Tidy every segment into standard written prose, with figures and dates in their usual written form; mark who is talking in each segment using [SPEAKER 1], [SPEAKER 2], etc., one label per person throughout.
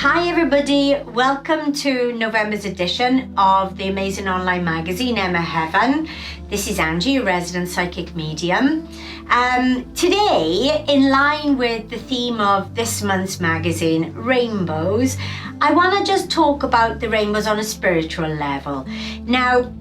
[SPEAKER 1] Hi everybody, welcome to November's edition of the amazing online magazine Emma Heaven. This is Angie, a resident psychic medium. Today, in line with the theme of this month's magazine, rainbows, I want to just talk about the rainbows on a spiritual level. Now,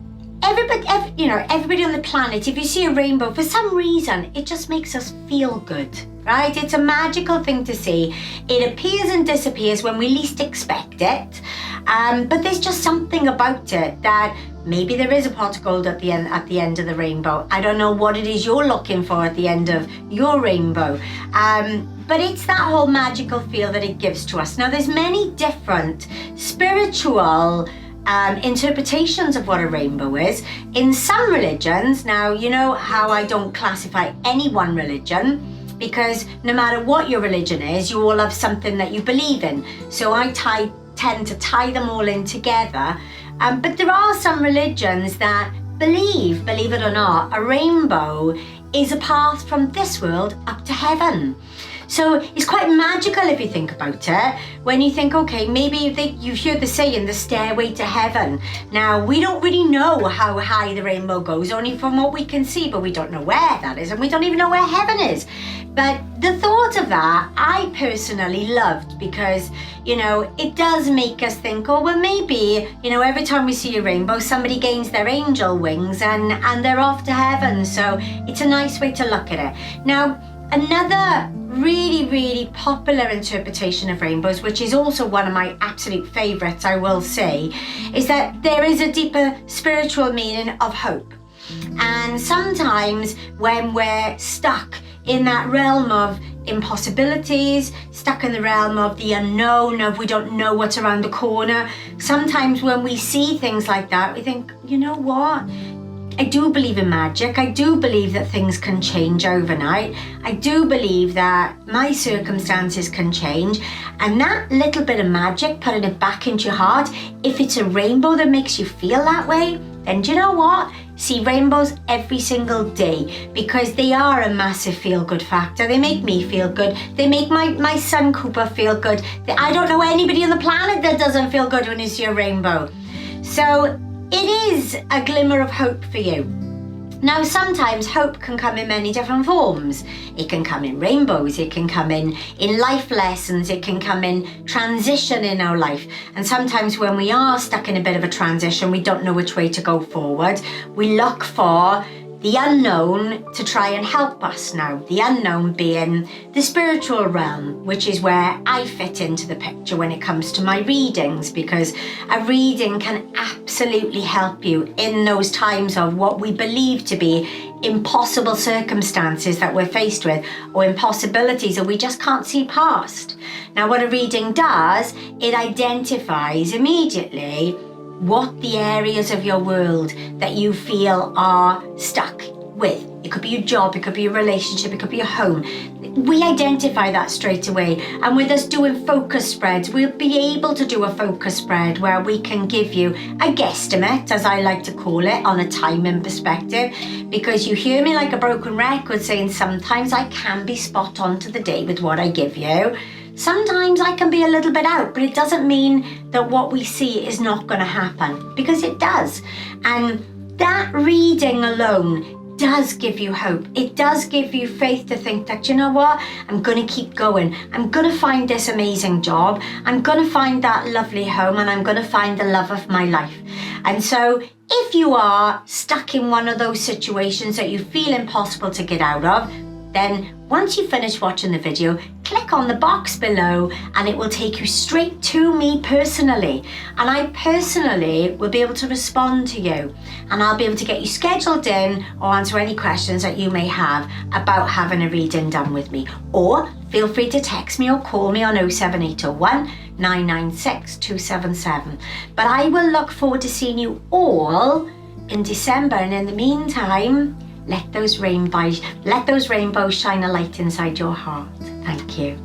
[SPEAKER 1] everybody on the planet, if you see a rainbow, for some reason, it just makes us feel good. Right? It's a magical thing to see. It appears and disappears when we least expect it. But there's just something about it that maybe there is a pot of gold at the end of the rainbow. I don't know what it is you're looking for at the end of your rainbow. But it's that whole magical feel that it gives to us. Now, there's many different spiritual interpretations of what a rainbow is. In some religions, now you know how I don't classify any one religion, because no matter what your religion is, you all have something that you believe in. So I tend to tie them all in together. But there are some religions that believe it or not, a rainbow is a path from this world up to heaven. So it's quite magical if you think about it. When you think, okay, maybe you've heard the saying, the stairway to heaven. Now, we don't really know how high the rainbow goes, only from what we can see, but we don't know where that is, and we don't even know where heaven is. But the thought of that, I personally loved, because, it does make us think, oh, well, maybe, every time we see a rainbow, somebody gains their angel wings and they're off to heaven. So it's a nice way to look at it. Now, another really, really popular interpretation of rainbows, which is also one of my absolute favorites, I will say, is that there is a deeper spiritual meaning of hope. And sometimes when we're stuck in that realm of impossibilities, stuck in the realm of the unknown, of we don't know what's around the corner, sometimes when we see things like that, we think, you know what? I do believe in magic. I do believe that things can change overnight. I do believe that my circumstances can change. And that little bit of magic, putting it back into your heart, if it's a rainbow that makes you feel that way, then do you know what? See rainbows every single day, because they are a massive feel-good factor. They make me feel good. They make my son Cooper feel good. I don't know anybody on the planet that doesn't feel good when they see a rainbow. So it is a glimmer of hope for you. Now, sometimes hope can come in many different forms. It can come in rainbows, it can come in life lessons, it can come in transition in our life. And sometimes when we are stuck in a bit of a transition, we don't know which way to go forward, we look for the unknown to try and help us. Now, the unknown being the spiritual realm, which is where I fit into the picture when it comes to my readings, because a reading can absolutely help you in those times of what we believe to be impossible circumstances that we're faced with, or impossibilities that we just can't see past. Now, what a reading does, it identifies immediately what the areas of your world that you feel are stuck with. It could be your job, it could be your relationship, it could be your home. We identify that straight away. And with us doing focus spreads, we'll be able to do a focus spread where we can give you a guesstimate, as I like to call it, on a timing perspective. Because you hear me like a broken record saying sometimes I can be spot on to the day with what I give you. Sometimes I can be a little bit out, but it doesn't mean that what we see is not going to happen, because it does. And that reading alone does give you hope. It does give you faith to think that, you know what, I'm going to keep going. I'm going to find this amazing job. I'm going to find that lovely home, and I'm going to find the love of my life. And so if you are stuck in one of those situations that you feel impossible to get out of, then once you finish watching the video, click on the box below and it will take you straight to me personally. And I personally will be able to respond to you, and I'll be able to get you scheduled in or answer any questions that you may have about having a reading done with me. Or feel free to text me or call me on 07801 996 277. But I will look forward to seeing you all in December, and in the meantime, let those rainbows shine a light inside your heart. Thank you.